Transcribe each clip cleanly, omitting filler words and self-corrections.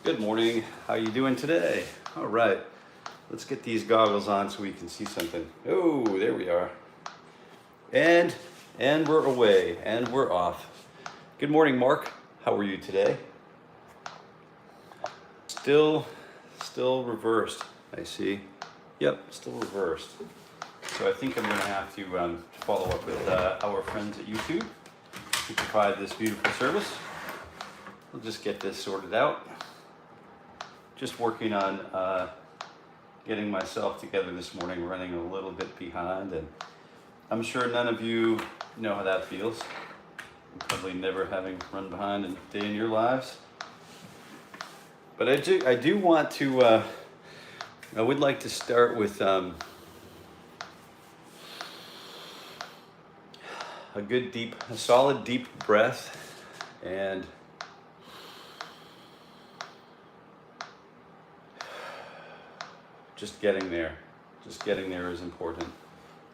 Good morning. How you doing today? All right. Let's get these goggles on so we can see something. Oh, there we are. And we're away and we're off. Good morning, Mark. How are you today? Still reversed. I see. Yep, still reversed. So I think I'm going to have to follow up with our friends at YouTube who provide this beautiful service. We'll just get this sorted out. Just working on getting myself together this morning, running a little bit behind, and I'm sure none of you know how that feels. Probably never having run behind a day in your lives. But I do want to, I would like to start with a solid deep breath, and just getting there is important.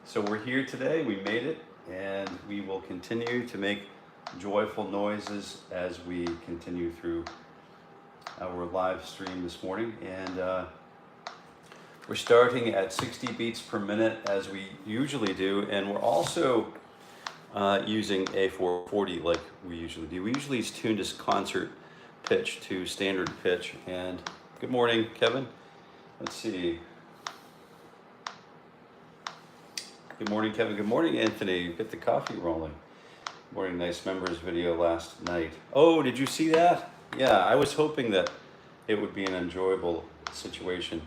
So we're here today, we made it, and we will continue to make joyful noises as we continue through our live stream this morning. And we're starting at 60 beats per minute as we usually do, and we're also using a 440 like we usually do. We usually tune this concert pitch to standard pitch. And good morning, Kevin. Let's see. Good morning, Kevin. Good morning, Anthony. Get the coffee rolling. Good morning. Nice members video last night. Oh, did you see that? Yeah, I was hoping that it would be an enjoyable situation.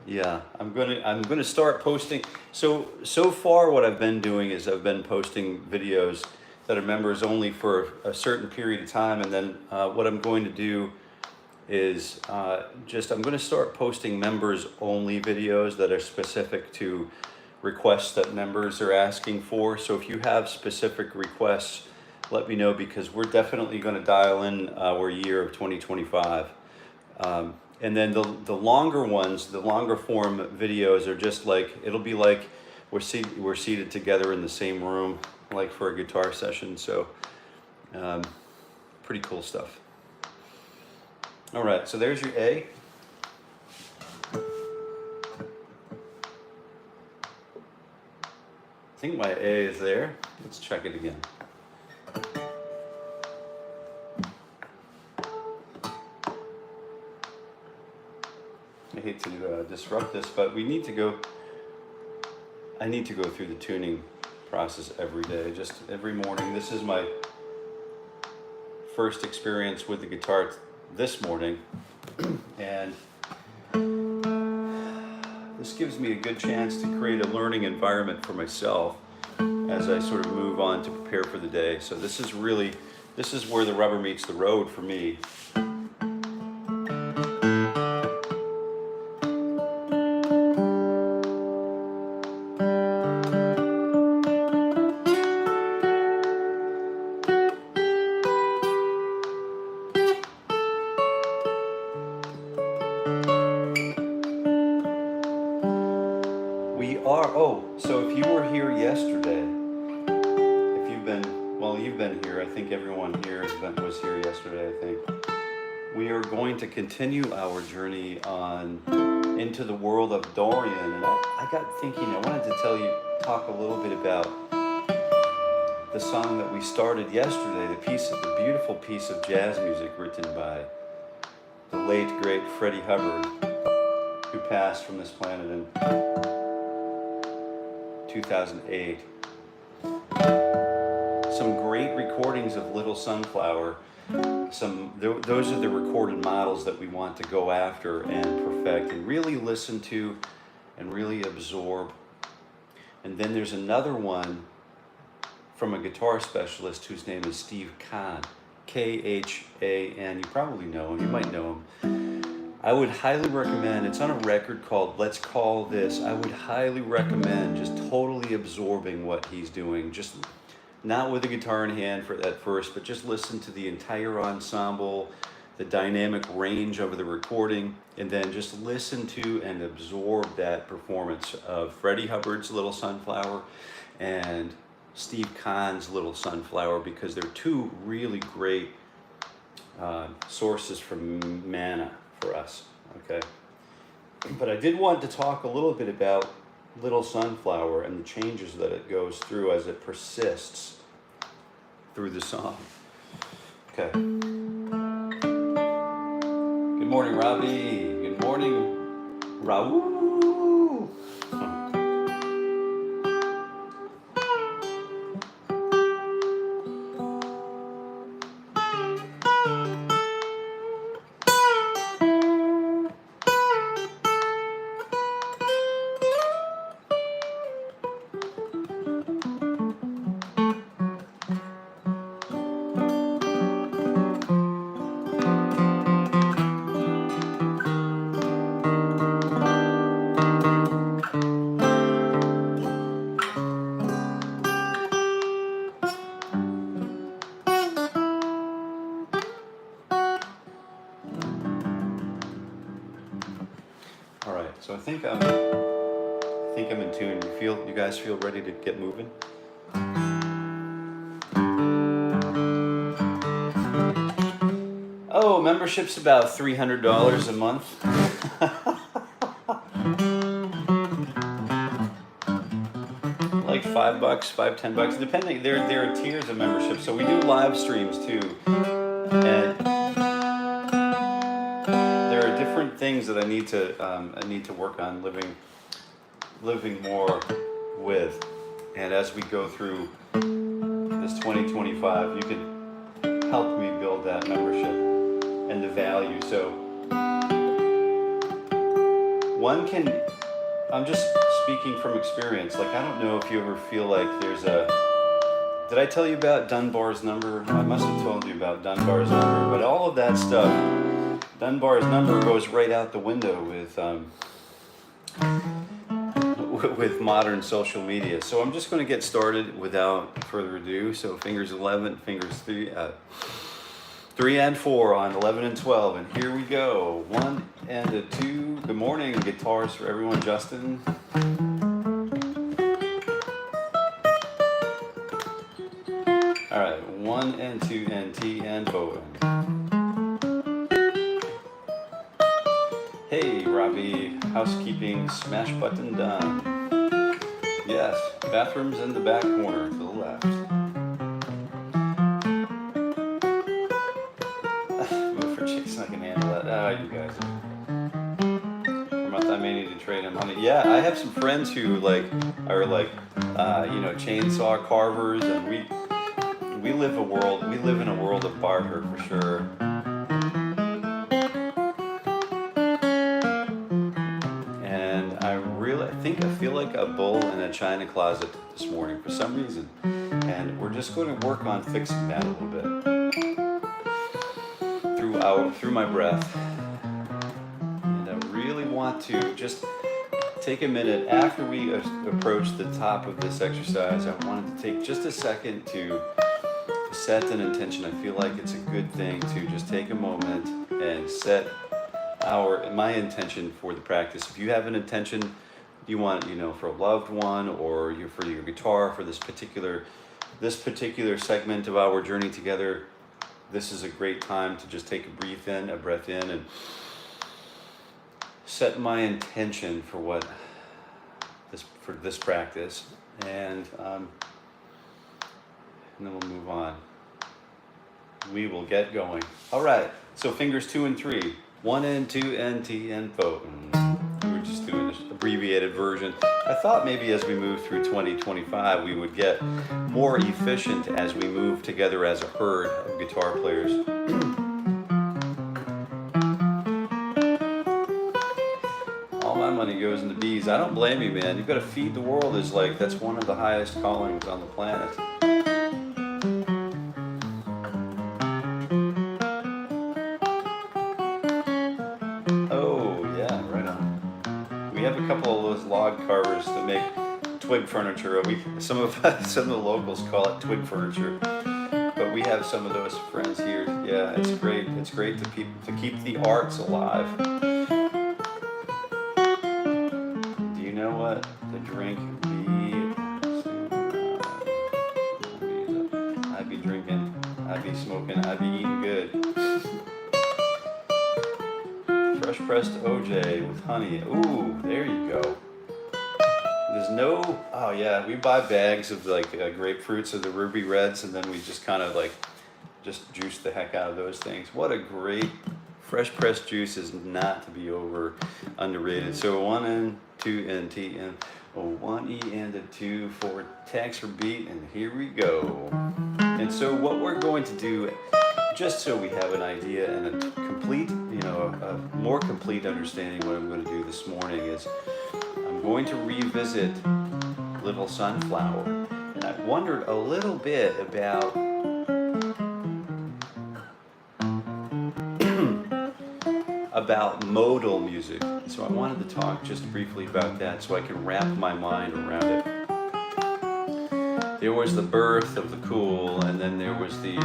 Yeah, I'm gonna start posting. So far what I've been doing is I've been posting videos that are members only for a certain period of time, and then what I'm going to do is I'm going to start posting members only videos that are specific to requests that members are asking for. So if you have specific requests, let me know, because we're definitely going to dial in our year of 2025. And then the longer ones, the longer form videos are just like, it'll be like we're seated together in the same room, like for a guitar session. So pretty cool stuff. All right, so there's your A. I think my A is there. Let's check it again. I hate to disrupt this, but I need to go through the tuning process every day, just every morning. This is my first experience with the guitar this morning, and this gives me a good chance to create a learning environment for myself as I sort of move on to prepare for the day. So this is where the rubber meets the road for me. So if you were here yesterday, you've been here, I think everyone here was here yesterday, I think. We are going to continue our journey on into the world of Dorian, and I got thinking, I wanted to talk a little bit about the song that we started yesterday, the beautiful piece of jazz music written by the late, great Freddie Hubbard, who passed from this planet in 2008. Some great recordings of Little Sunflower. Those are the recorded models that we want to go after and perfect and really listen to and really absorb. And then there's another one from a guitar specialist whose name is Steve Kahn, Khan. You probably know him, you might know him. I would highly recommend, it's on a record called Let's Call This. I would highly recommend just totally absorbing what he's doing. Just not with a guitar in hand at first, but just listen to the entire ensemble, the dynamic range of the recording, and then just listen to and absorb that performance of Freddie Hubbard's Little Sunflower and Steve Kahn's Little Sunflower, because they're two really great sources for mana for us, okay? But I did want to talk a little bit about Little Sunflower and the changes that it goes through as it persists through the song. Okay. Good morning, Robbie. Good morning, Raul. So I think I'm in tune. You guys feel ready to get moving? Oh, membership's about $300 a month. Like $5, $5, $10, depending. There are tiers of membership. So we do live streams too, and different things that I need to work on living more with, and as we go through this 2025, you can help me build that membership and the value. So I'm just speaking from experience, like I don't know if you ever feel like did I tell you about Dunbar's number? I must have told you about Dunbar's number, but all of that stuff, Dunbar's number goes right out the window with modern social media. So I'm just going to get started without further ado. So fingers 11, fingers 3 and 4 on 11 and 12, and here we go. 1 and a 2. Good morning, guitars for everyone. Justin. All right, 1 and 2 and T and Bowen. Hey, Robbie, housekeeping, smash button done. Yes, bathrooms in the back corner to the left. Move for chicks, I can handle that. Ah, you guys. I may need to trade him money. Yeah, I have some friends who are chainsaw carvers, and we live in a world of barter for sure. I feel like a bull in a china closet this morning for some reason, and we're just going to work on fixing that a little bit through my breath. And I really want to just take a minute after we approach the top of this exercise. I wanted to take just a second to set an intention. I feel like it's a good thing to just take a moment and set my intention for the practice. If you have an intention you want, for a loved one, or for your guitar, for this particular segment of our journey together, this is a great time to just take a breath in, and set my intention for this practice, and then we'll move on. We will get going. All right. So fingers 2 and 3, 1 and 2 and T and Fo. We're just doing this abbreviated version. I thought maybe as we move through 2025, we would get more efficient as we move together as a herd of guitar players. All my money goes into bees. I don't blame you, man. You've got to feed the world. That's one of the highest callings on the planet. A couple of those log carvers that make twig furniture. Some of the locals call it twig furniture, but we have some of those friends here. Yeah, it's great. It's great to keep the arts alive. Do you know what the drink I'd be drinking? I'd be smoking smoking, I'd be eating good. Fresh pressed OJ with honey. Ooh, there you go. There's no, oh yeah, we buy bags of like grapefruits of the ruby reds, and then we just kind of like just juice the heck out of those things. What a great fresh pressed juice is not to be underrated. So 1 N, 2 N, T N, 1 E and a 2 for tags for beat, and here we go. And so what we're going to do, just so we have an idea and a complete, a more complete understanding of what I'm going to do this morning is I'm going to revisit Little Sunflower. And I've wondered a little bit about modal music. So I wanted to talk just briefly about that so I can wrap my mind around it. There was the birth of the cool, and then there was the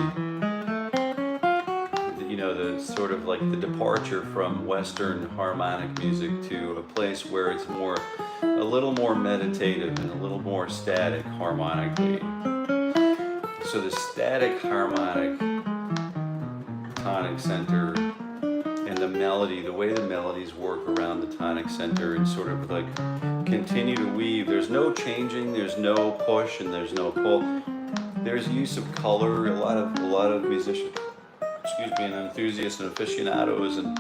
sort of like the departure from Western harmonic music to a place where it's a little more meditative and a little more static harmonically. So the static harmonic tonic center and the melody, the way the melodies work around the tonic center and sort of like continue to weave. There's no changing, there's no push, and there's no pull. There's use of color. A lot of musicians, and enthusiasts and aficionados, and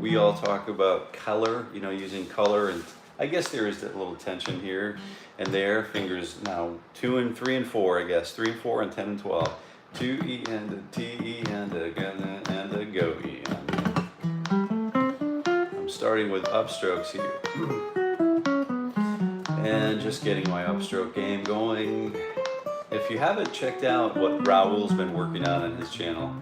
we all talk about color, using color, and I guess there is that little tension here and there. Fingers now 2 and 3 and 4, I guess 3 and 4 and 10 and 12. 2 E and a T E and a go E. I'm starting with upstrokes here, and just getting my upstroke game going. If you haven't checked out what Raul's been working on his channel,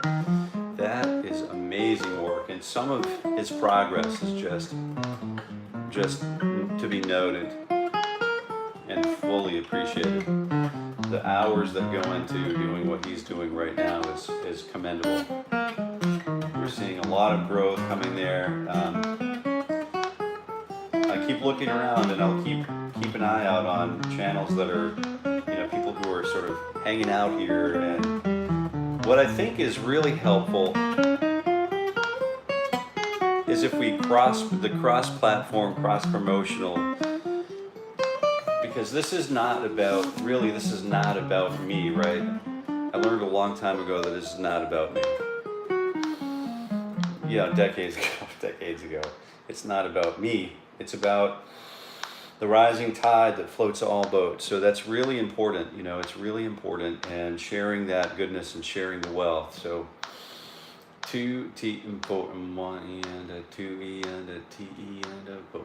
that is amazing work, and some of his progress is just to be noted and fully appreciated. The hours that go into doing what he's doing right now is commendable. We're seeing a lot of growth coming there. I keep looking around, and I'll keep an eye out on channels that are, people who are sort of hanging out here. And what I think is really helpful is if we cross-platform, cross-promotional, because this is not about me, right? I learned a long time ago that this is not about me. Decades ago. It's not about me. It's about the rising tide that floats all boats. So that's really important, it's really important, and sharing that goodness and sharing the wealth. So 2 T and 4 and 1 E and a 2 E and a T E and a 4.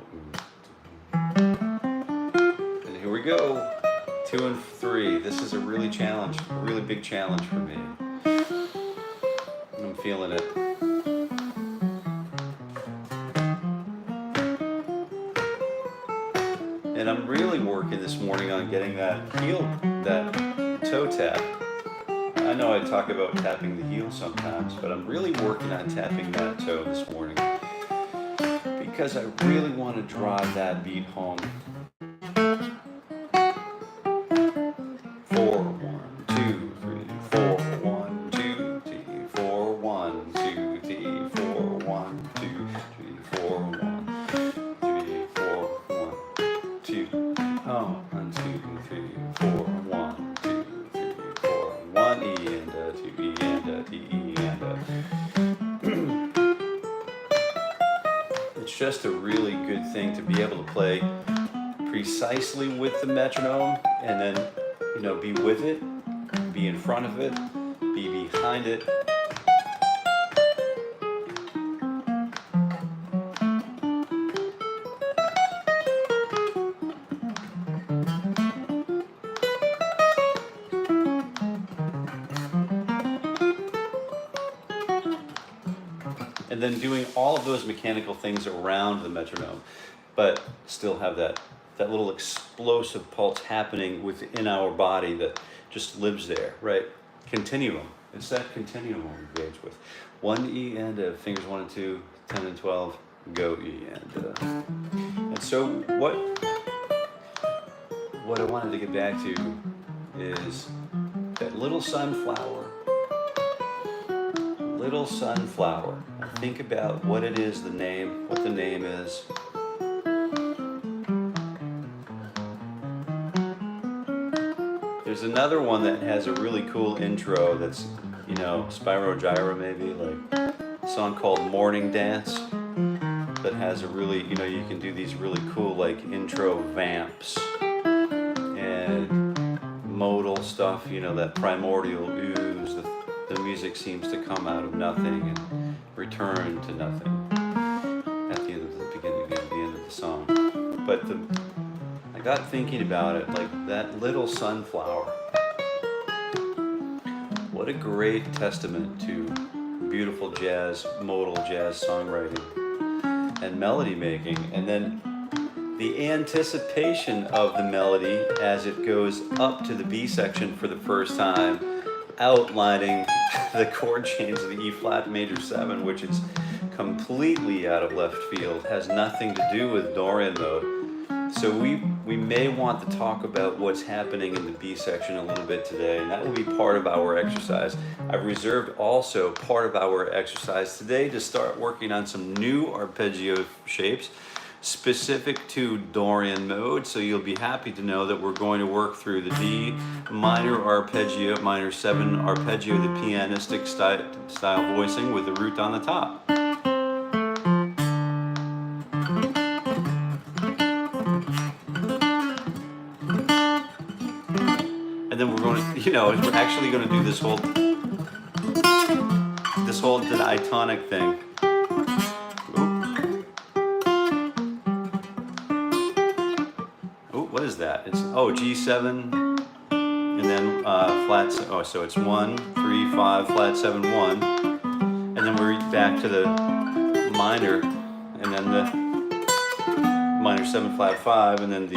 And here we go. 2 and 3. This is a really big challenge for me. I'm feeling it. And I'm really working this morning on getting that toe tap. I know I talk about tapping the heel sometimes, but I'm really working on tapping that toe this morning because I really want to drive that beat home. 4 1 2 3 4 1 2 3 4 1 2 3 4 1 2 3 4 1 3 4 1 2. Oh, 1 2 3 4 1 2 3 4 1 E and a 2 E and a T E and a. It's just a really good thing to be able to play precisely with the metronome, and then be with it, be in front of it, be behind it. And then doing all of those mechanical things around the metronome, but still have that little explosive pulse happening within our body that just lives there, right? Continuum. It's that continuum we engage with. 1 E and a, fingers 1 and 2, 10 and 12, go E and so what I wanted to get back to is that Little Sunflower Little Sunflower. Think about what it is, what the name is. There's another one that has a really cool intro that's, you know, Spyro Gyra maybe, like a song called Morning Dance that has a really, you know, you can do these really cool like intro vamps and modal stuff, you know, that primordial ooze, the music seems to come out of nothing and return to nothing at the end of the beginning, at the end of the song. But I got thinking about it, like that Little Sunflower. What a great testament to beautiful jazz, modal jazz songwriting and melody making. And then the anticipation of the melody as it goes up to the B section for the first time, outlining the chord change of the E flat major 7, which is completely out of left field, has nothing to do with Dorian mode. So we may want to talk about what's happening in the B section a little bit today, and that will be part of our exercise. I've reserved also part of our exercise today to start working on some new arpeggio shapes specific to Dorian mode. So you'll be happy to know that we're going to work through the D minor arpeggio, minor 7 arpeggio, the pianistic style voicing with the root on the top. And then we're going to, you know, we're actually going to do this whole diatonic thing. What is that? It's G7 and then flat. Oh, so it's 1, 3, 5, flat 7, 1, and then we're back to the minor, and then the minor 7, flat 5, and then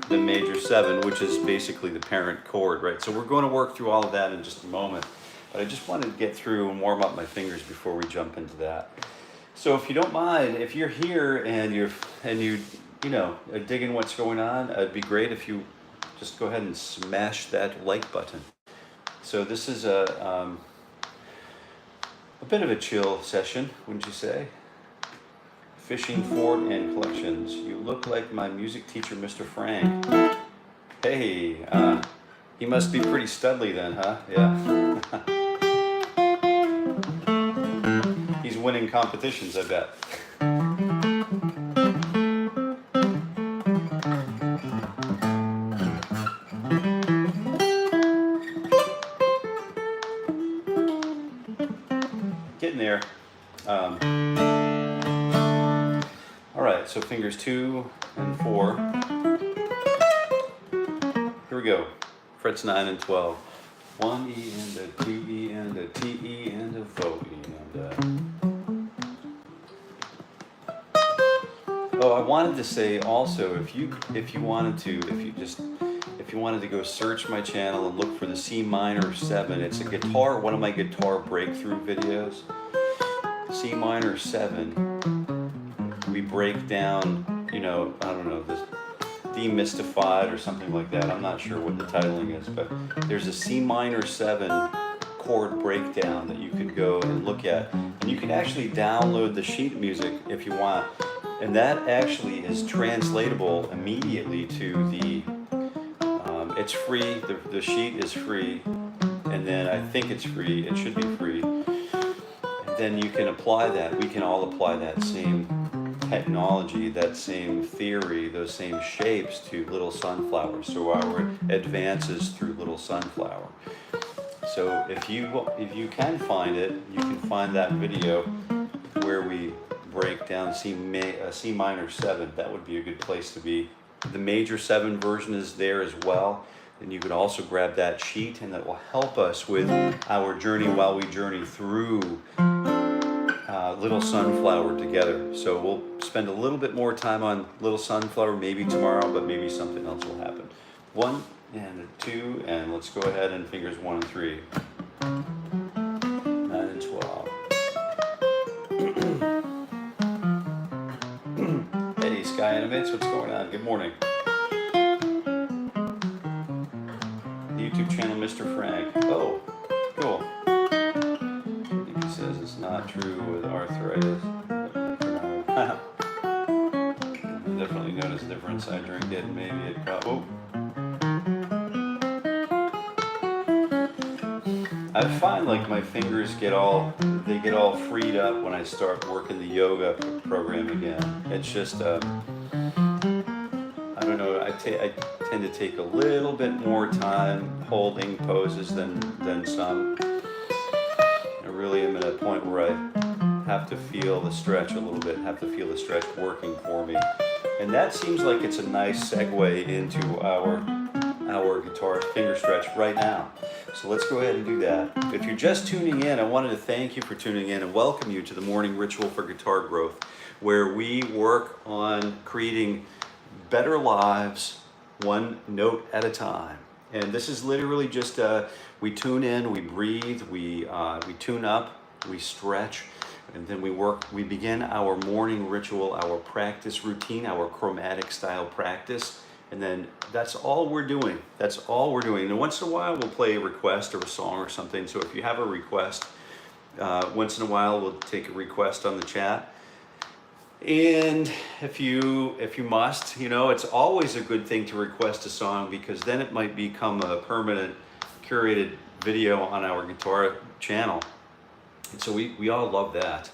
the major 7, which is basically the parent chord, right? So we're going to work through all of that in just a moment, but I just wanted to get through and warm up my fingers before we jump into that. So if you don't mind, if you're here and you know, digging what's going on, it'd be great if you just go ahead and smash that like button. So this is a bit of a chill session, wouldn't you say? Fishing for and collections. You look like my music teacher, Mr. Frank. Hey, he must be pretty studly then, huh? Yeah. He's winning competitions, I bet. Getting there. All right, so fingers 2 and 4. Here we go. Frets 9 and 12. 1 E and a 2 E and a T E and a 4 E and a... Oh, I wanted to say also, if you wanted to go search my channel and look for the C minor 7, it's one of my guitar breakthrough videos. C minor 7, we break down, you know, I don't know, this Demystified or something like that. I'm not sure what the titling is, but there's a C minor 7 chord breakdown that you could go and look at. And you can actually download the sheet music if you want. And that actually is translatable immediately to the, it's free, the sheet is free, and then I think it's free, it should be free. And then you can apply that, we can all apply that same technology, that same theory, those same shapes to Little Sunflower. So our advances through Little Sunflower. So if you can find it, you can find that video where we break down C minor 7. That would be a good place to be. The major 7 version is there as well, and you can also grab that sheet, and that will help us with our journey while we journey through Little Sunflower together. So we'll spend a little bit more time on Little Sunflower maybe tomorrow, but maybe something else will happen. 1 and a 2, and let's go ahead and fingers 1 and 3. 9 and 12. Hey, Sky Animates, what's going on? Good morning. The YouTube channel, Mr. Frank. Oh, cool. Maybe says it's not true with arthritis. I definitely notice a difference. I drink it, maybe it probably. I find like my fingers get all freed up when I start working the yoga program again. It's just I don't know. I tend to take a little bit more time holding poses than some. I really am at a point where I have to feel the stretch a little bit. Have to feel the stretch working for me, and that seems like it's a nice segue into our guitar finger stretch right now. So let's go ahead and do that. If you're just tuning in, I wanted to thank you for tuning in and welcome you to the Morning Ritual for Guitar Growth, where we work on creating better lives one note at a time. And this is literally just we tune in, we breathe, we tune up, we stretch, and then we begin our morning ritual, our practice routine, our chromatic style practice. And then that's all we're doing. That's all we're doing. And once in a while, we'll play a request or a song or something. So if you have a request, once in a while, we'll take a request on the chat. And if you must, you know, it's always a good thing to request a song, because then it might become a permanent curated video on our guitar channel. And so we all love that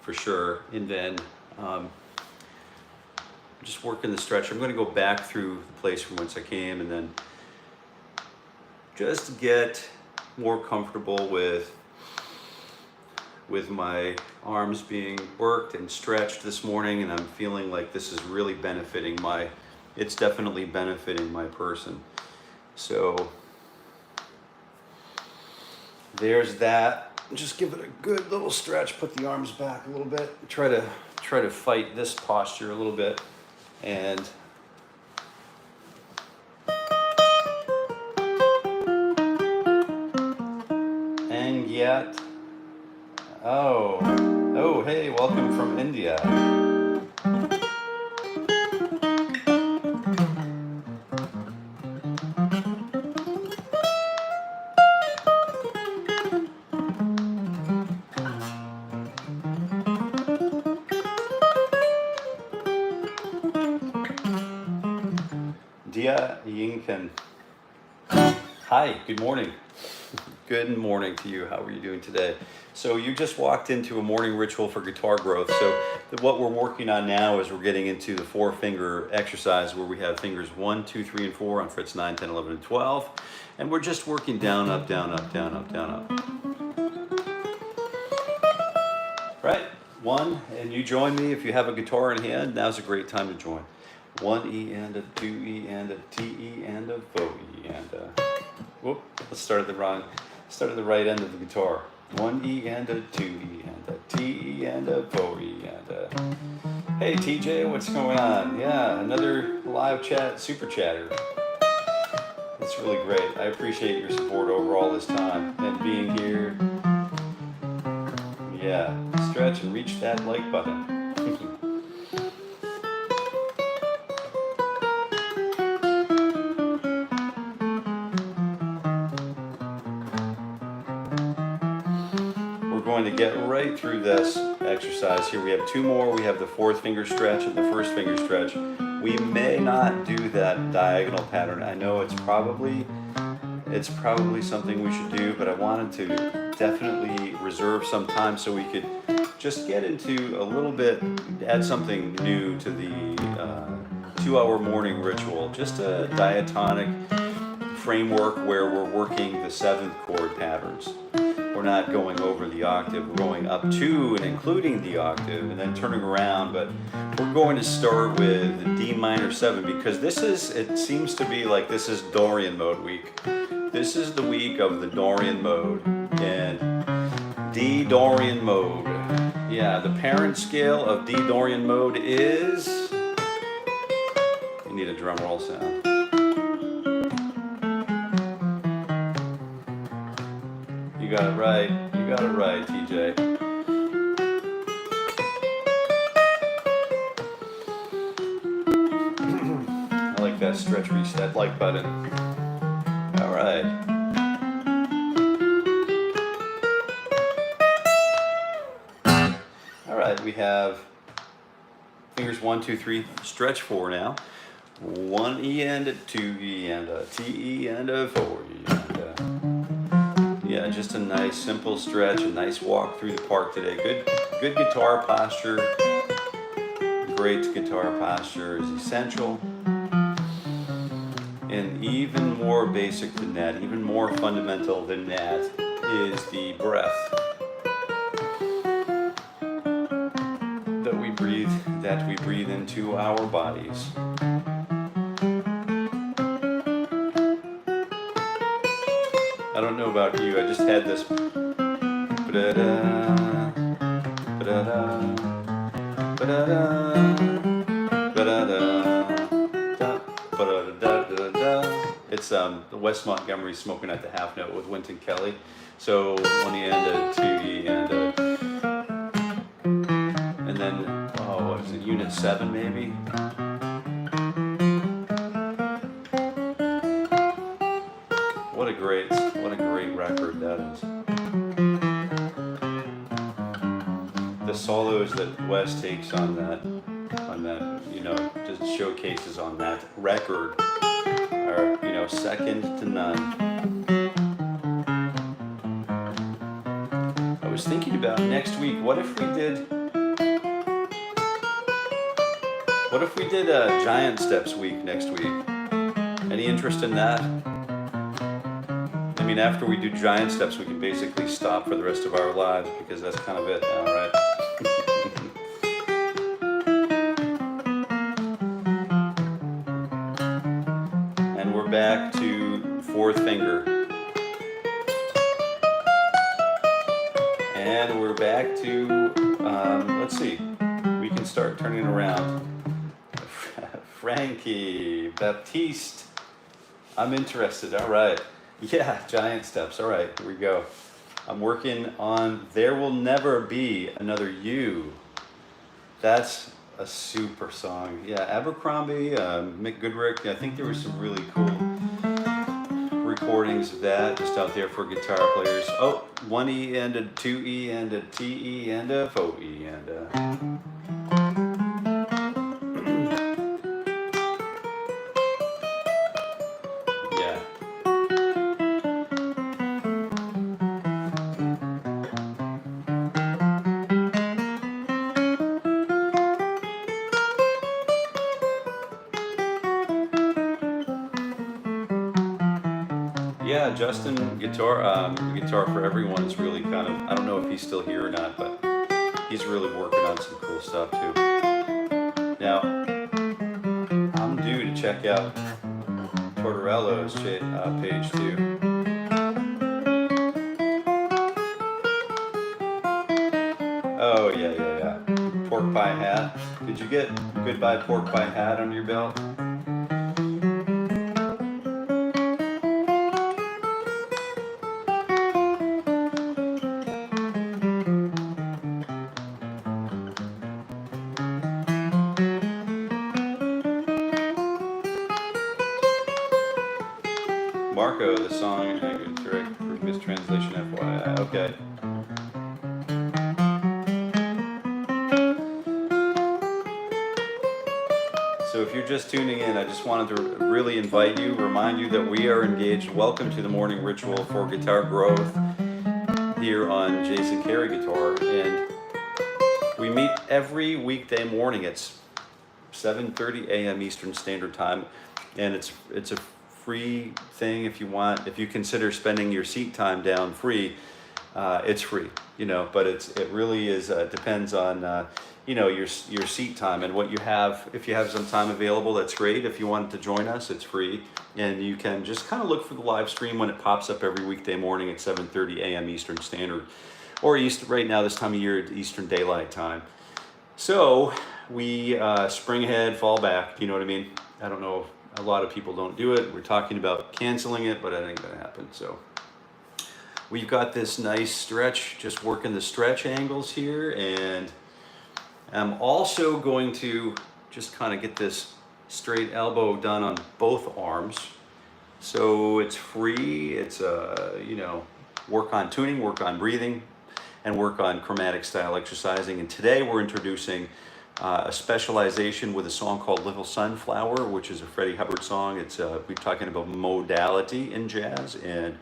for sure. And then just working the stretch. I'm going to go back through the place from whence I came and then just get more comfortable with my arms being worked and stretched this morning, and I'm feeling like this is really benefiting it's definitely benefiting my person. So there's that. Just give it a good little stretch, put the arms back a little bit, try to fight this posture a little bit. And yet, oh, hey, welcome from India. Dorian. Hi, good morning. Good morning to you. How are you doing today? So you just walked into a morning ritual for guitar growth. So what we're working on now is we're getting into the 4-finger exercise, where we have fingers 1, 2, 3, and 4 on frets 9, 10, 11, and 12. And we're just working down, up, down, up, down, up, down, up. Right, 1, and you join me if you have a guitar in hand. Now's a great time to join. 1 E and a 2 E and a T E and a Fo E and a. Whoop! Let's start at the right end of the guitar. 1 E and a 2 E and a T E and a Fo E and a. Hey TJ, what's going on? Yeah, another live chat, super chatter. That's really great. I appreciate your support over all this time and being here. Yeah, stretch and reach that like button. Going to get right through this exercise here. We have 2 more. We have the 4th finger stretch and the 1st finger stretch. We may not do that diagonal pattern. I know it's probably something we should do, but I wanted to definitely reserve some time so we could just get into a little bit, add something new to the 2-hour morning ritual. Just a diatonic framework where we're working the 7th chord patterns. We're not going over the octave, we're going up to and including the octave and then turning around, but we're going to start with the D minor 7 because it seems to be like this is Dorian mode week. This is the week of the Dorian mode, and D Dorian mode. Yeah, the parent scale of D Dorian mode is, you need a drum roll sound. You got it right, TJ. I like that stretch, reach that like button. All right. right, we have fingers 1, 2, 3, stretch 4 now. 1 E and a 2 E and a T E and a 4 E and a... Yeah, just a nice simple stretch, a nice walk through the park today. Good guitar posture. Great guitar posture is essential. And even more basic than that, even more fundamental than that, is the breath that we breathe into our bodies. I don't know about you, I just had this ba-da-da, ba-da-da, ba-da-da, ba-da-da, ba-da-da-da-da-da. It's the Wes Montgomery Smoking at the Half Note with Wynton Kelly. So 1 E and a 2 E and a, and then, oh, what is it, Unit 7 maybe? What a great record that is. The solos that Wes takes on that, you know, just showcases on that record are, you know, second to none. I was thinking about next week, what if we did a Giant Steps week next week? Any interest in that? I mean, after we do Giant Steps, we can basically stop for the rest of our lives because that's kind of it now, right? And we're back to fourth finger. And we're back to, let's see, we can start turning around. Frankie, Baptiste, I'm interested, all right. Yeah, Giant Steps, all right, here we go. I'm working on There Will Never Be Another You. That's a super song. Yeah, Abercrombie, Mick Goodrick, I think there were some really cool recordings of that just out there for guitar players. Oh, 1 E and a 2 E and a T E and a 4 E and a... Yeah, Justin, Guitar for Everyone is really kind of, I don't know if he's still here or not, but he's really working on some cool stuff too. Now, I'm due to check out Tortorello's page too. Oh, yeah. Pork pie hat. Did you get Goodbye Pork Pie Hat under your belt? Marco, the song, correct mistranslation, FYI. Okay. So if you're just tuning in, I just wanted to really invite you, remind you that we are engaged. Welcome to the morning ritual for guitar growth here on Jason Carey Guitar, and we meet every weekday morning at 7:30 a.m. Eastern Standard Time, and it's a free thing if you want. If you consider spending your seat time down free, it's free, you know. But it really is depends on you know, your seat time and what you have. If you have some time available, that's great. If you want to join us, it's free, and you can just kind of look for the live stream when it pops up every weekday morning at 7:30 a.m. Eastern Standard, or right now this time of year at Eastern Daylight Time. So we spring ahead, fall back. You know what I mean? I don't know. A lot of people don't do it. We're talking about canceling it, but I think that'll happen. So we've got this nice stretch, just working the stretch angles here, and I'm also going to just kind of get this straight elbow done on both arms. So it's free. It's you know, work on tuning, work on breathing, and work on chromatic style exercising. And today we're introducing a specialization with a song called Little Sunflower, which is a Freddie Hubbard song. It's we're talking about modality in jazz, and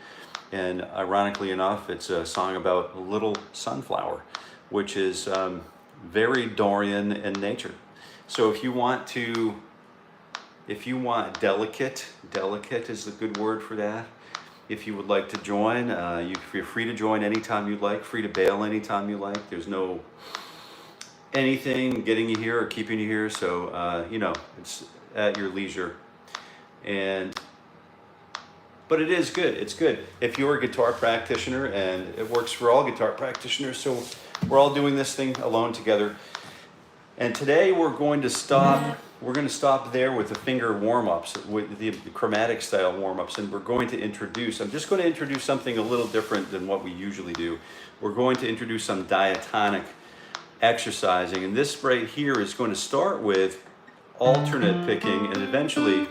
ironically enough, it's a song about a little sunflower, which is very Dorian in nature. So if you want delicate is the good word for that. If you would like to join, you're free to join anytime you'd like, free to bail anytime you like. There's no anything getting you here or keeping you here, so you know, it's at your leisure. But it is good, it's good. If you're a guitar practitioner, and it works for all guitar practitioners, so we're all doing this thing alone together. And today we're going to stop there with the finger warm-ups, with the chromatic style warm-ups, and we're going to I'm just going to introduce something a little different than what we usually do. We're going to introduce some diatonic exercising, and this right here is going to start with alternate picking, and eventually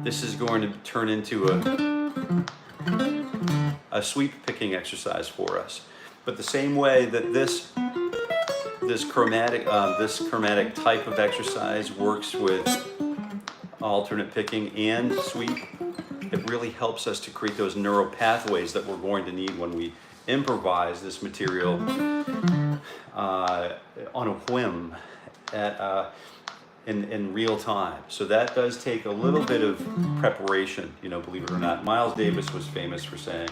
this is going to turn into a sweep picking exercise for us. But the same way that this chromatic type of exercise works with alternate picking and sweep, it really helps us to create those neural pathways that we're going to need when we improvise this material on a whim in real time. So that does take a little bit of preparation, you know, believe it or not. Miles Davis was famous for saying,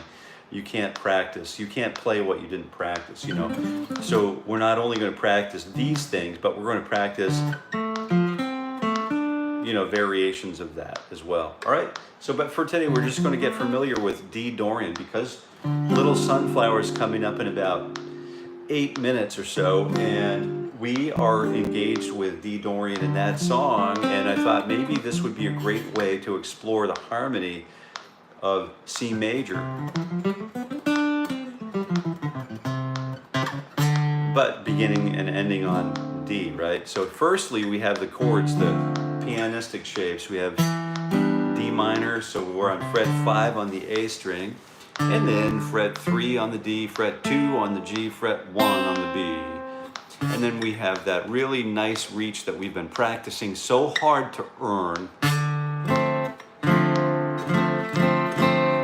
you can't play what you didn't practice, you know. So we're not only going to practice these things, but we're going to practice, you know, variations of that as well. All right, so but for today we're just going to get familiar with D Dorian, because Little Sunflower is coming up in about 8 minutes or so, and we are engaged with D Dorian in that song, and I thought maybe this would be a great way to explore the harmony of C major, but beginning and ending on D, right? So firstly we have the chords, the pianistic shapes. We have D minor, so we're on fret 5 on the A string, and then fret 3 on the D, fret 2 on the G, fret 1 on the B. And then we have that really nice reach that we've been practicing so hard to earn.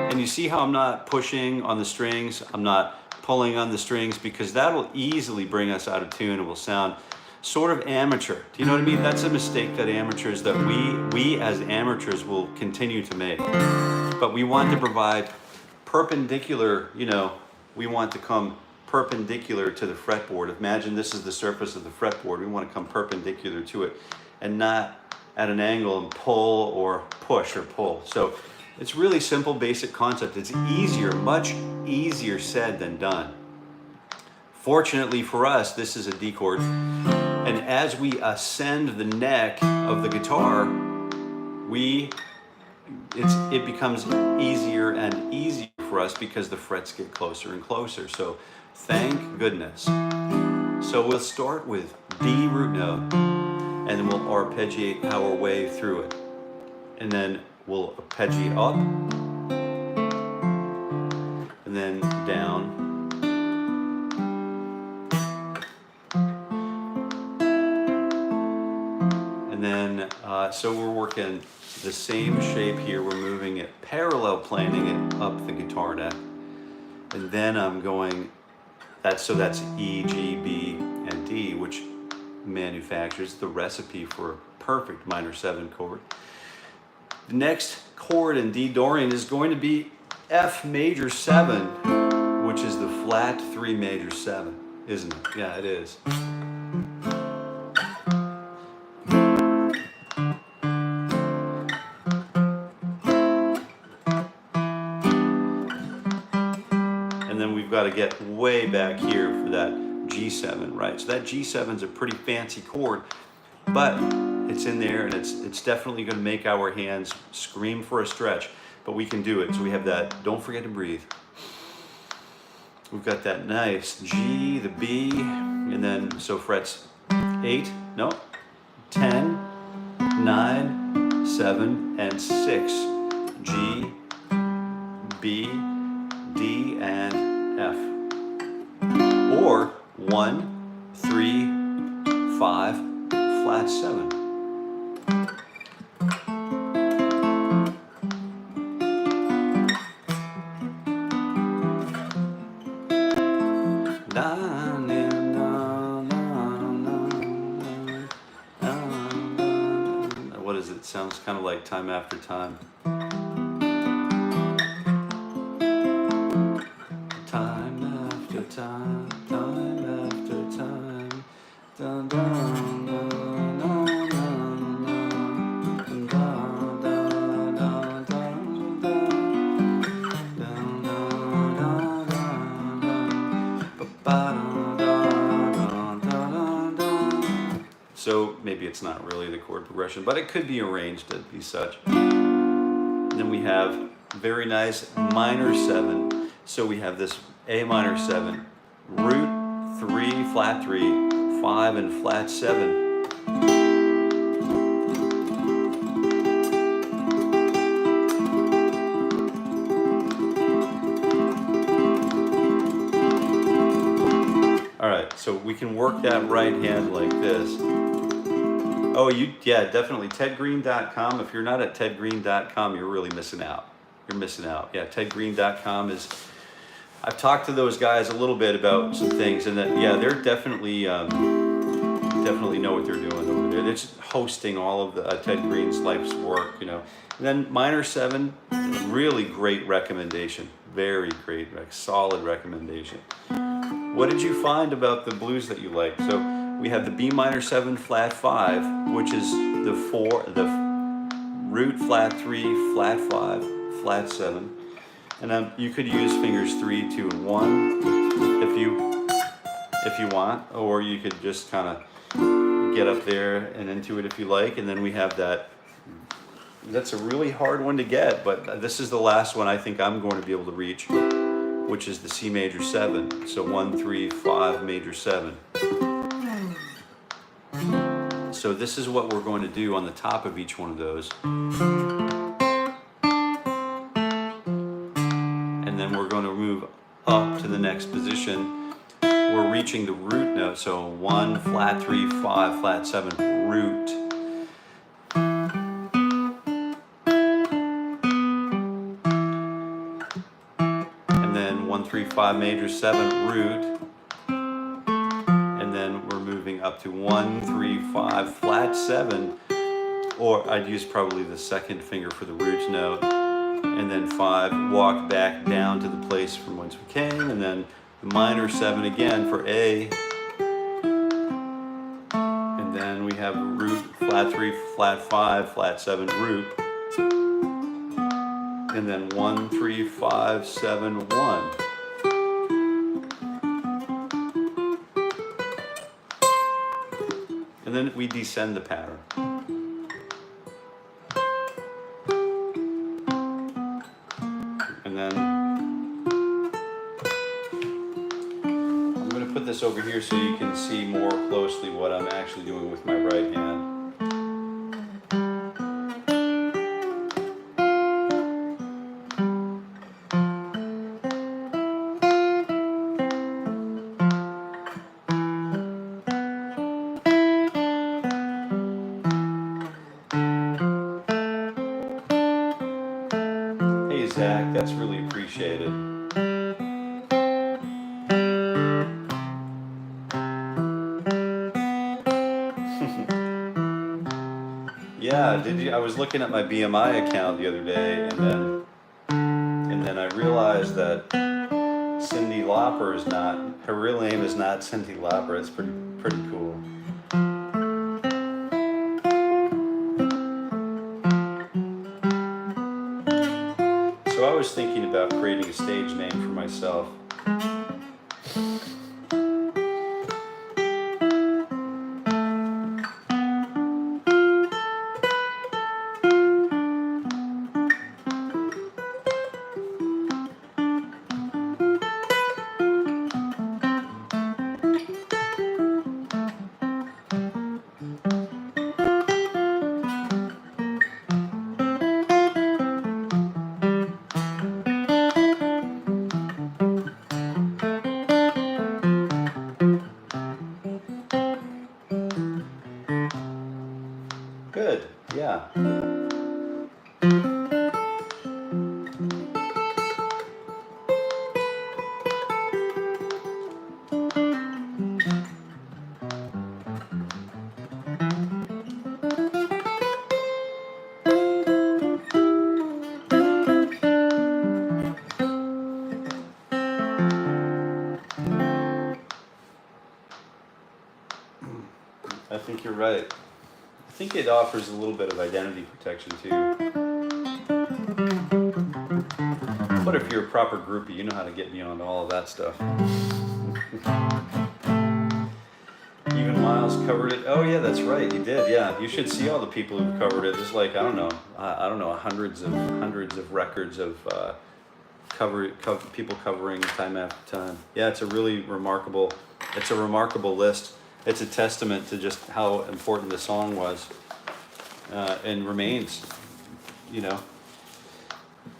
And you see how I'm not pushing on the strings, I'm not pulling on the strings, because that will easily bring us out of tune. It will sound sort of amateur. Do you know what I mean? That's a mistake that we as amateurs will continue to make. But we want to provide perpendicular, you know, we want to come perpendicular to the fretboard. Imagine this is the surface of the fretboard. We want to come perpendicular to it and not at an angle and pull or push or pull. So it's really simple, basic concept. It's easier, much easier said than done. Fortunately for us, this is a D chord, and as we ascend the neck of the guitar, it becomes easier and easier for us because the frets get closer and closer. So thank goodness. So we'll start with D root note, and then we'll arpeggiate our way through it, and then we'll arpeggiate up, and then down, and then so we're working the same shape here. We're moving it, parallel planing it up the guitar neck, and then I'm going, so that's E, G, B, and D, which manufactures the recipe for a perfect minor 7 chord. The next chord in D Dorian is going to be F major 7, which is the flat 3 major 7, isn't it? Yeah, it is. And then we've got to get way back here for that G7, right? So that G7 is a pretty fancy chord, but it's in there, and it's definitely going to make our hands scream for a stretch, but we can do it. So we have that, don't forget to breathe. We've got that nice G, the B, and then so frets 8, no, 10, 9, 7, and 6. G, B, D, and F. 1, 3, 5, flat 7. What is it? Sounds kind of like time after time. Time after time, time after time. Dun, dun, dun, dun, dun, dun, dun, dun, dun. So maybe it's not really the chord progression, but it could be arranged to be such. Then we have very nice minor 7. So we have this A minor 7, root 3, flat 3, 5, and flat 7. All right, so we can work that right hand like this. Oh, yeah, definitely tedgreen.com. If you're not at tedgreen.com, you're really missing out. You're missing out. Yeah, tedgreen.com is. I've talked to those guys a little bit about some things, and that yeah, they're definitely definitely know what they're doing over there. They're just hosting all of the Ted Green's life's work, you know. And then minor 7, really great recommendation, very great, like, solid recommendation. What did you find about the blues that you like? So we have the B minor 7 flat 5, which is the root flat 3, flat 5, flat 7. And then you could use fingers 3, 2, and 1 if you want, or you could just kind of get up there and into it if you like. And then we have that's a really hard one to get, but this is the last one I think I'm going to be able to reach, which is the C major 7. So 1, 3, 5, major 7. So this is what we're going to do on the top of each one of those. And then we're going to move up to the next position. We're reaching the root note, so 1, flat 3, 5, flat 7, root. And then 1, 3, 5, major 7, root. And then we're moving up to 1, 3, 5, flat 7, or I'd use probably the second finger for the root note. And then 5, walk back down to the place from whence we came, and then the minor 7 again for A. And then we have root, flat 3, flat 5, flat 7, root. And then 1, 3, 5, 7, 1. And then we descend the pattern. This over here so you can see more closely what I'm actually doing with my right hand. Hey Zach, that's really appreciated. Yeah, I was looking at my BMI account the other day, and then I realized that Cyndi Lauper is not, her real name is not Cyndi Lauper. It's pretty cool. So I was thinking about creating a stage name for myself. I think you're right. I think it offers a little bit of identity protection too. But if you're a proper groupie, you know how to get me on all of that stuff. Even Miles covered it. Oh yeah, that's right, he did. Yeah, you should see all the people who've covered it. There's like, I don't know, hundreds of records of people covering time after time. Yeah, it's a remarkable list. It's a testament to just how important the song was and remains, you know.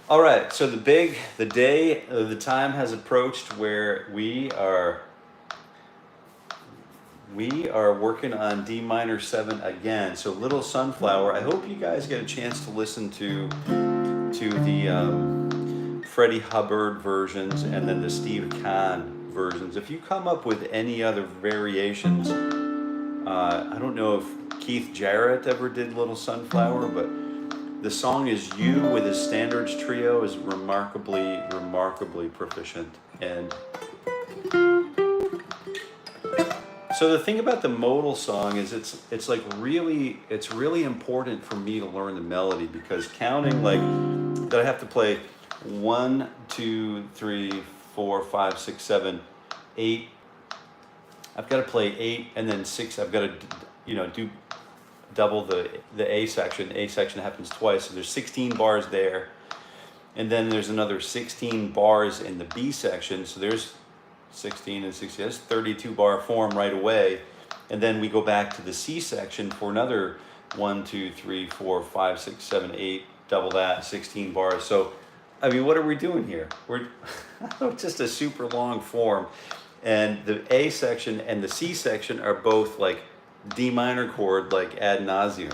All right, so the time has approached where we are working on D minor 7 again. So Little Sunflower. I hope you guys get a chance to listen to the Freddie Hubbard versions and then the Steve Kahn versions. If you come up with any other variations, I don't know if Keith Jarrett ever did Little Sunflower, but the song is You with his standards trio is remarkably proficient. And so the thing about the modal song is it's really important for me to learn the melody, because counting like that I have to play 1, 2, 3, 4, 5, 6, 7, 8. I've got to play 8 and then 6. I've got to do double the A section. A section happens twice, so there's 16 bars there, and then there's another 16 bars in the B section. So there's 16 and 16. That's 32 bar form right away, and then we go back to the C section for another 1, 2, 3, 4, 5, 6, 7, 8. Double that, 16 bars. So I mean, what are we doing here? We're just a super long form. And the A section and the C section are both like D minor chord, like ad nauseum,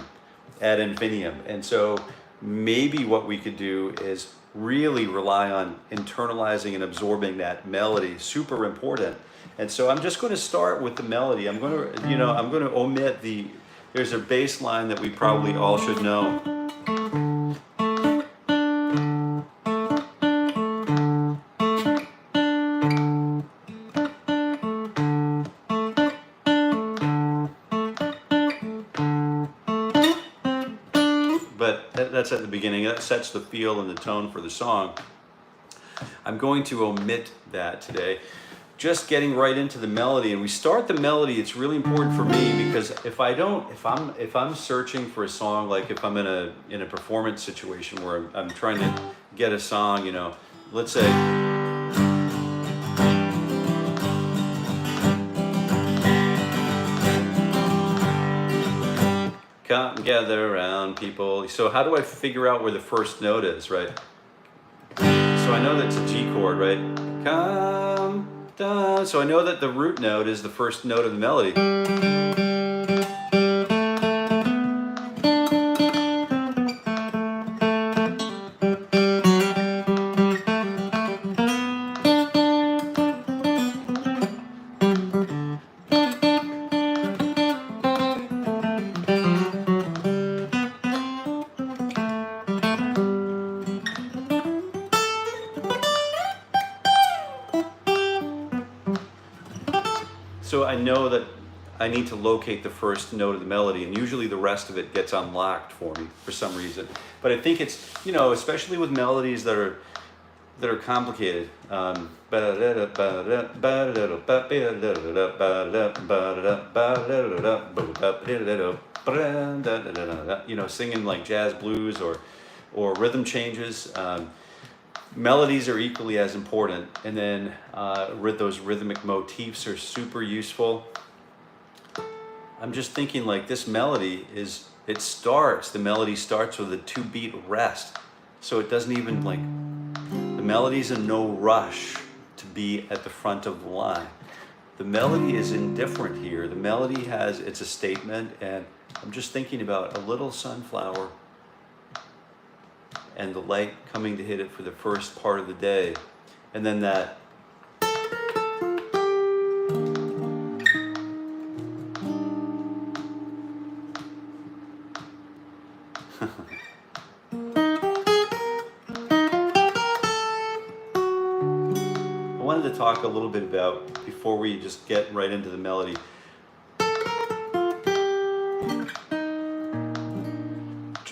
ad infinitum. And so maybe what we could do is really rely on internalizing and absorbing that melody, super important. And so I'm just going to start with the melody. I'm going to omit there's a bass line that we probably all should know. That's at the beginning. That sets the feel and the tone for the song. I'm going to omit that today. Just getting right into the melody, and we start the melody. It's really important for me, because if I'm searching for a song, like if I'm in a performance situation where I'm trying to get a song, let's say, come gather around, people. So how do I figure out where the first note is, right? So I know that's a G chord, right? Come down. So I know that the root note is the first note of the melody. So I know that I need to locate the first note of the melody, and usually the rest of it gets unlocked for me for some reason. But I think it's, especially with melodies that are complicated. Singing like jazz blues or rhythm changes. Melodies are equally as important, and then those rhythmic motifs are super useful. I'm just thinking like this melody the melody starts with a 2-beat rest. So it doesn't even the melody's in no rush to be at the front of the line. The melody is indifferent here. The melody it's a statement, and I'm just thinking about a little sunflower and the light coming to hit it for the first part of the day. And then that I wanted to talk a little bit about, before we just get right into the melody,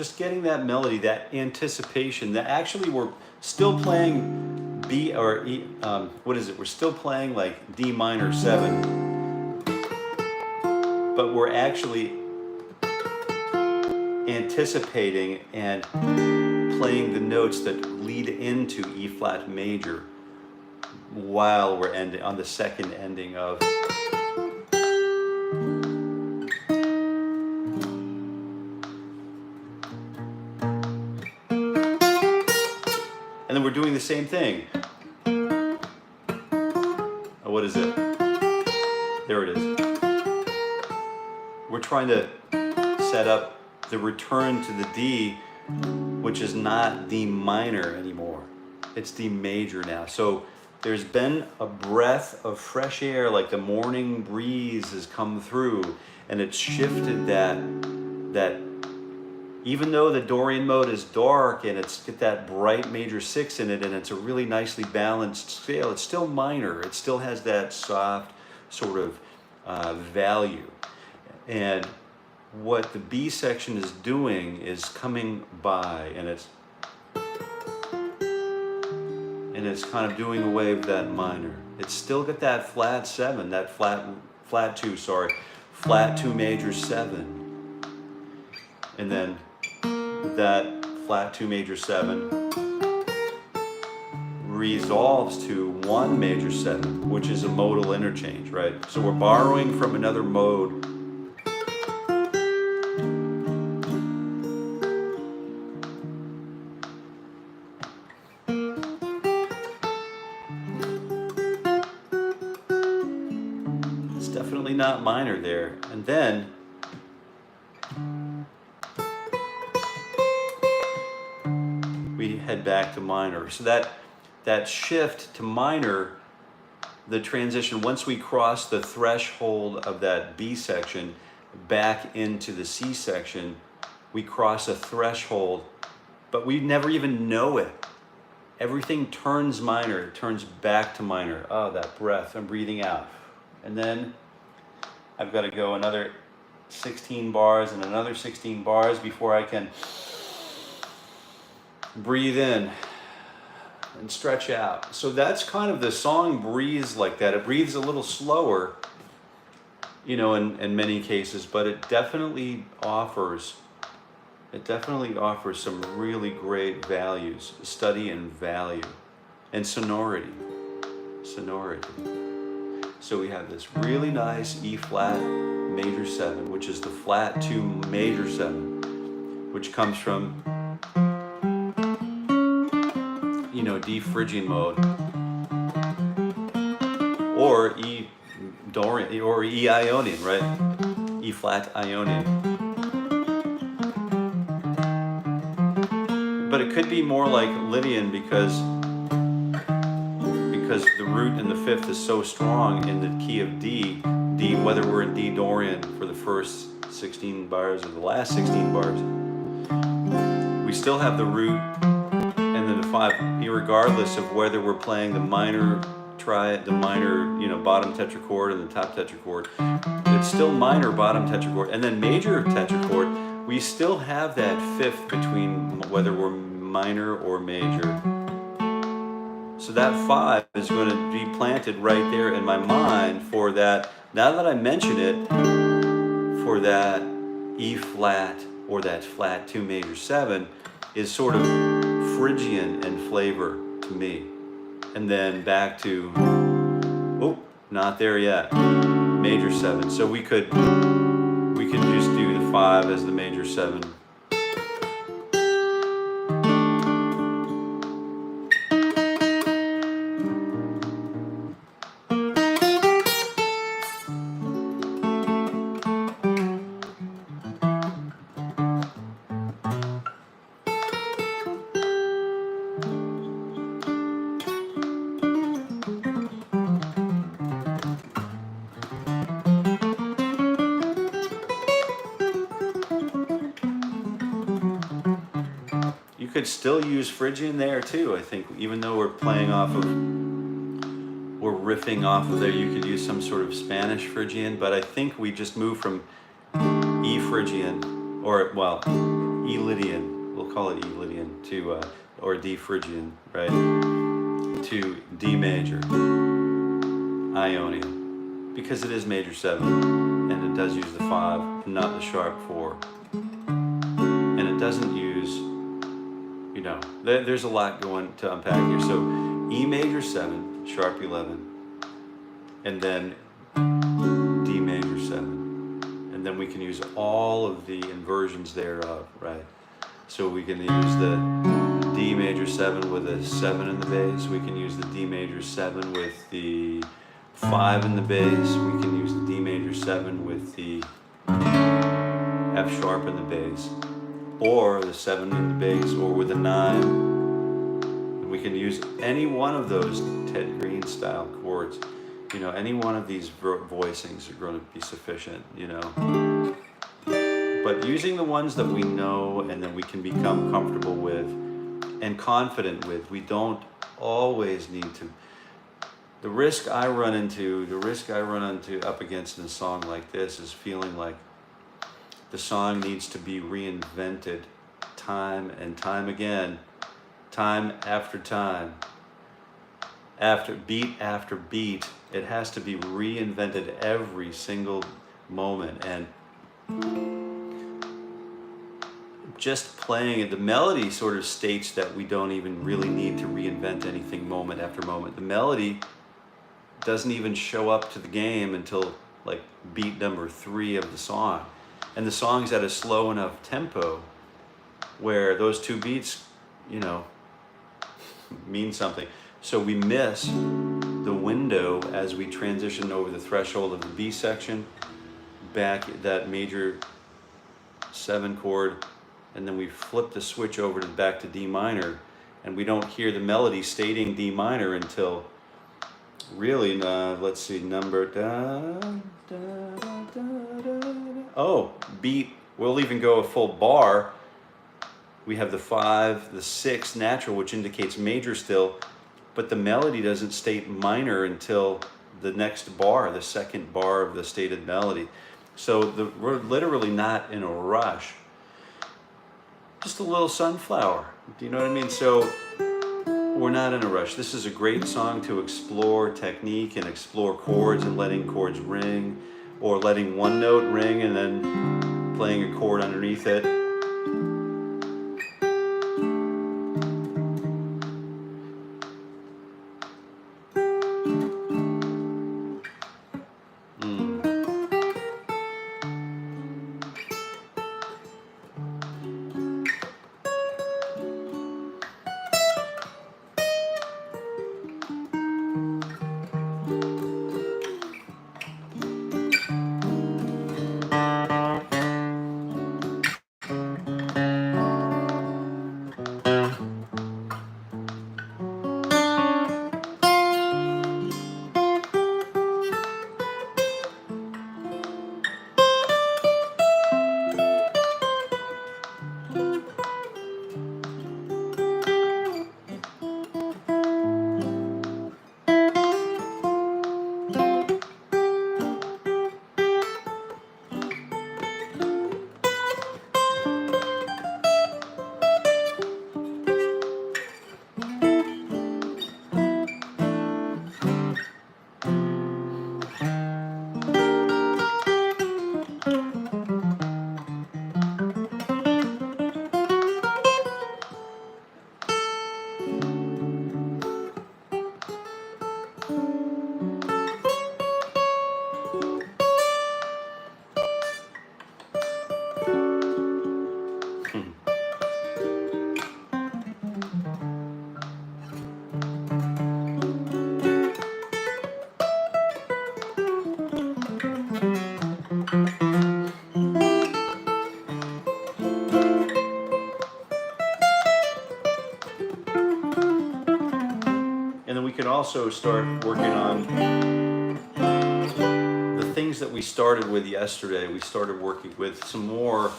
just getting that melody, that anticipation, that actually we're still playing B or E, what is it? We're still playing like D minor 7, but we're actually anticipating and playing the notes that lead into E flat major while we're ending on the second ending of. And then we're doing the same thing. Oh, what is it? There it is. We're trying to set up the return to the D, which is not D minor anymore. It's D major now. So there's been a breath of fresh air, like the morning breeze has come through, and it's shifted that even though the Dorian mode is dark and it's got that bright major 6 in it and it's a really nicely balanced scale, it's still minor. It still has that soft sort of value. And what the B section is doing is coming by, and it's kind of doing away with that minor. It's still got that flat 7, that flat 2, sorry, flat 2 major 7, and then that flat 2 major 7 resolves to 1 major 7, which is a modal interchange, right? So we're borrowing from another mode. It's definitely not minor there. And then we head back to minor. So that shift to minor, the transition, once we cross the threshold of that B section back into the C section, we cross a threshold, but we never even know it. Everything turns minor, it turns back to minor. Oh, that breath, I'm breathing out. And then I've got to go another 16 bars and another 16 bars before I can breathe in and stretch out. So that's kind of the song breathes like that. It breathes a little slower, you know, in many cases, but it definitely offers some really great values, study and value, and sonority. So we have this really nice E flat major 7, which is the flat 2 major 7, which comes from, you know, D Phrygian mode, or E Dorian, or E Ionian, right? E flat Ionian. But it could be more like Lydian because the root in the 5th is so strong in the key of D, whether we're in D Dorian for the first 16 bars or the last 16 bars, we still have the root and then the 5, irregardless of whether we're playing the minor you know, bottom tetrachord and the top tetrachord. It's still minor bottom tetrachord, and then major tetrachord. We still have that 5th between whether we're minor or major. So that 5 is going to be planted right there in my mind for that, now that I mention it, for that E flat or that flat 2 major 7 is sort of Phrygian in flavor to me. And then back to, oh, not there yet, major 7. So we could just do the 5 as the major 7. Could still use Phrygian there too, I think, even though we're riffing off of there, you could use some sort of Spanish Phrygian, but I think we just move from E Phrygian, or well, E Lydian, we'll call it E Lydian, to, or D Phrygian, right, to D major, Ionian, because it is major 7, and it does use the 5, not the sharp 4. And it doesn't use, you know, there's a lot going to unpack here. So E major 7, sharp 11, and then D major 7. And then we can use all of the inversions thereof, right? So we can use the D major 7 with a 7 in the bass. We can use the D major 7 with the 5 in the bass. We can use the D major 7 with the F sharp in the bass, or the 7 in the bass, or with a 9. And we can use any one of those Ted Green style chords. You know, any one of these voicings are going to be sufficient, you know. But using the ones that we know and that we can become comfortable with and confident with, we don't always need to. The risk I run into up against in a song like this is feeling like the song needs to be reinvented time and time again, time after time, after beat. It has to be reinvented every single moment. And just playing it, the melody sort of states that we don't even really need to reinvent anything moment after moment. The melody doesn't even show up to the game until like beat number 3 of the song. And the song's at a slow enough tempo where those 2 beats, you know, mean something. So we miss the window as we transition over the threshold of the B section, back that major 7 chord, and then we flip the switch over to back to D minor, and we don't hear the melody stating D minor until really, let's see, number oh, beat, we'll even go a full bar. We have the 5, the 6 natural, which indicates major still, but the melody doesn't state minor until the next bar, the second bar of the stated melody. So we're literally not in a rush. Just a little sunflower. Do you know what I mean? So we're not in a rush. This is a great song to explore technique and explore chords and letting chords ring, or letting one note ring and then playing a chord underneath it. Also start working on the things that we started with yesterday. We started working with some more,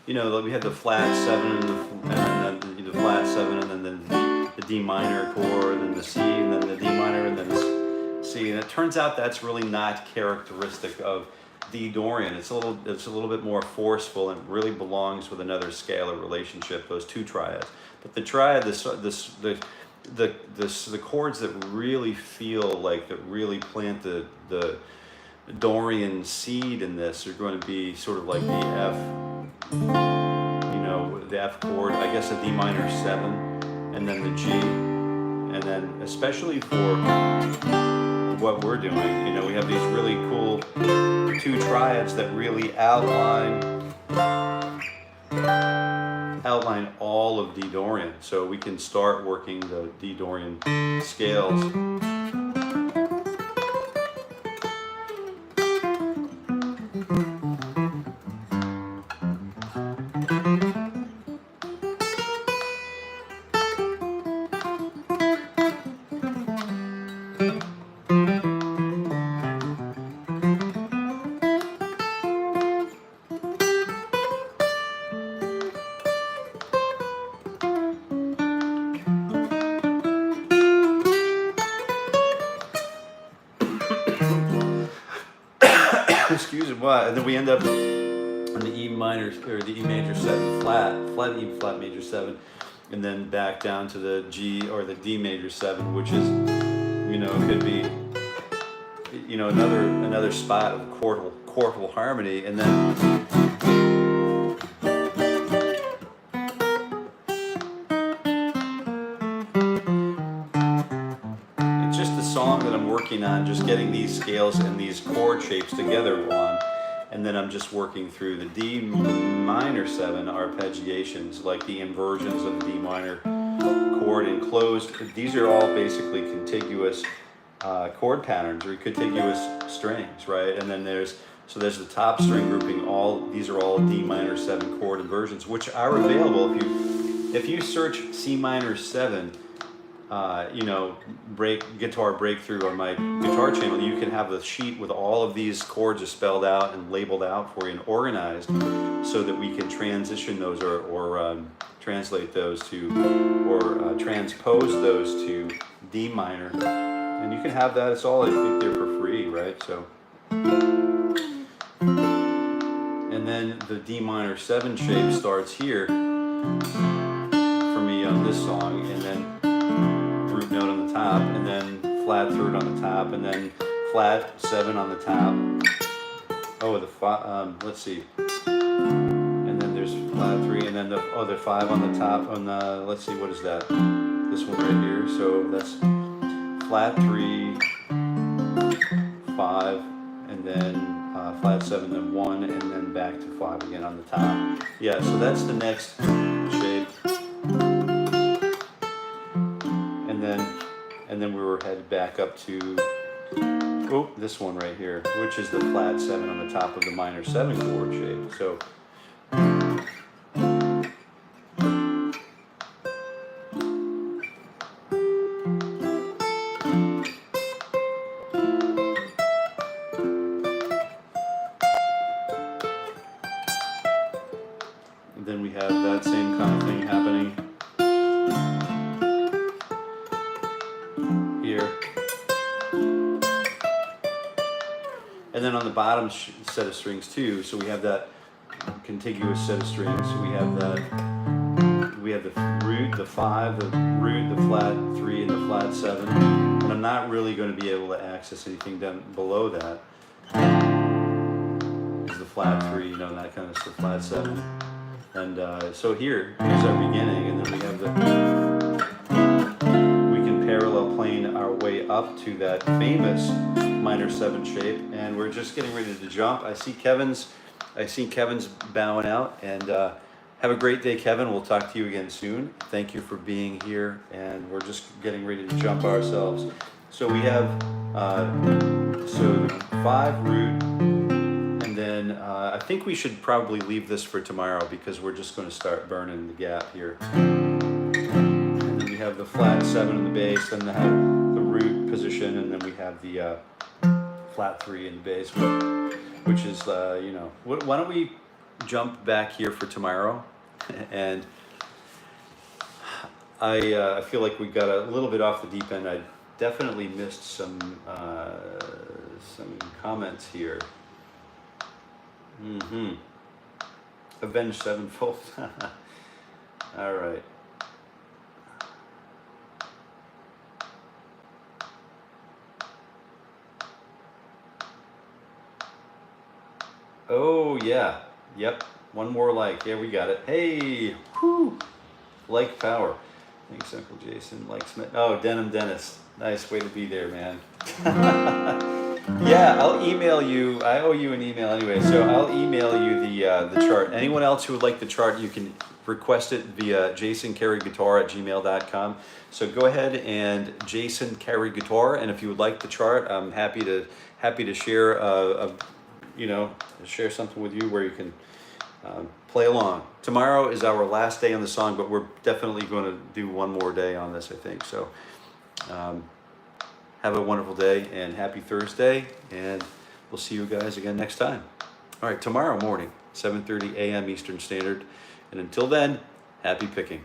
you know, we had the flat 7 and then the flat 7 and then the D minor chord and then the C and then the D minor and then the C. And it turns out that's really not characteristic of D Dorian. It's a little bit more forceful and really belongs with another scalar relationship. Those two triads, but the triad, the chords that really feel like that really plant the Dorian seed in this are going to be sort of like the F, you know, the F chord, I guess a D minor 7, and then the G, and then especially for what we're doing, you know, we have these really cool two triads that really outline all of D Dorian. So we can start working the D Dorian scales. Excuse me, what? And then we end up on the E minor, or the E major 7 flat E flat major 7, and then back down to the G or the D major 7, which is, you know, could be, you know, another spot of chordal harmony, and then it's just a song that I'm working on, just getting these scales and these chord shapes together on, and then I'm just working through the D minor 7 arpeggiations, like the inversions of the D minor chord enclosed. These are all basically contiguous chord patterns or contiguous strings, right? And then there's the top string grouping. These are all D minor 7 chord inversions, which are available if you search C minor 7. You know, guitar breakthrough on my guitar channel, you can have the sheet with all of these chords spelled out and labeled out for you and organized, so that we can transition those or translate those to, or transpose those to D minor, and you can have that. It's all, I think, there for free, right? So, and then the D minor 7 shape starts here for me on this song, and then root note on the top, and then flat third on the top, and then flat 7 on the top. Oh, let's see. And then there's flat 3, and then the other 5 on the top. On the, let's see, what is that? This one right here. So that's flat 3, 5, and then flat 7, then 1, and then back to 5 again on the top. Yeah. So that's the next shape. And then we were headed back up to this one right here, which is the flat 7 on the top of the minor 7 chord shape. So and then we have that same kind of thing happening here. And then on the bottom set of strings too, so we have that contiguous set of strings. We have the root, the 5, the root, the flat 3, and the flat 7. And I'm not really going to be able to access anything down below that. Is the flat 3, you know, that kind of stuff, flat 7. And so here's our beginning, and then we have we can parallel plane our way up to that famous minor 7 shape, and we're just getting ready to jump. I see Kevin's bowing out, and have a great day, Kevin. We'll talk to you again soon. Thank you for being here, and we're just getting ready to jump ourselves. So we have so 5 root, and then I think we should probably leave this for tomorrow, because we're just going to start burning the gap here. And then we have the flat 7 in the bass, then we have the root position, and then we have the flat 3 in the bass, which is, you know, why don't we jump back here for tomorrow? And I feel like we got a little bit off the deep end. I definitely missed some comments here. Mm-hmm. Avenged Sevenfold. All right. Oh, yeah. Yep. One more like. Yeah, we got it. Hey. Whew. Like power. Thanks, Uncle Jason. Like Smith. Oh, Denim Dennis. Nice way to be there, man. Yeah, I'll email you. I owe you an email anyway, so I'll email you the chart. Anyone else who would like the chart, you can request it via jasoncarryguitar@gmail.com. So go ahead and Jason Carry Guitar, and if you would like the chart, I'm happy to share share something with you where you can play along. Tomorrow is our last day on the song, but we're definitely going to do one more day on this, I think. So have a wonderful day and happy Thursday, and we'll see you guys again next time. All right, tomorrow morning, 7:30 a.m. Eastern Standard. And until then, happy picking.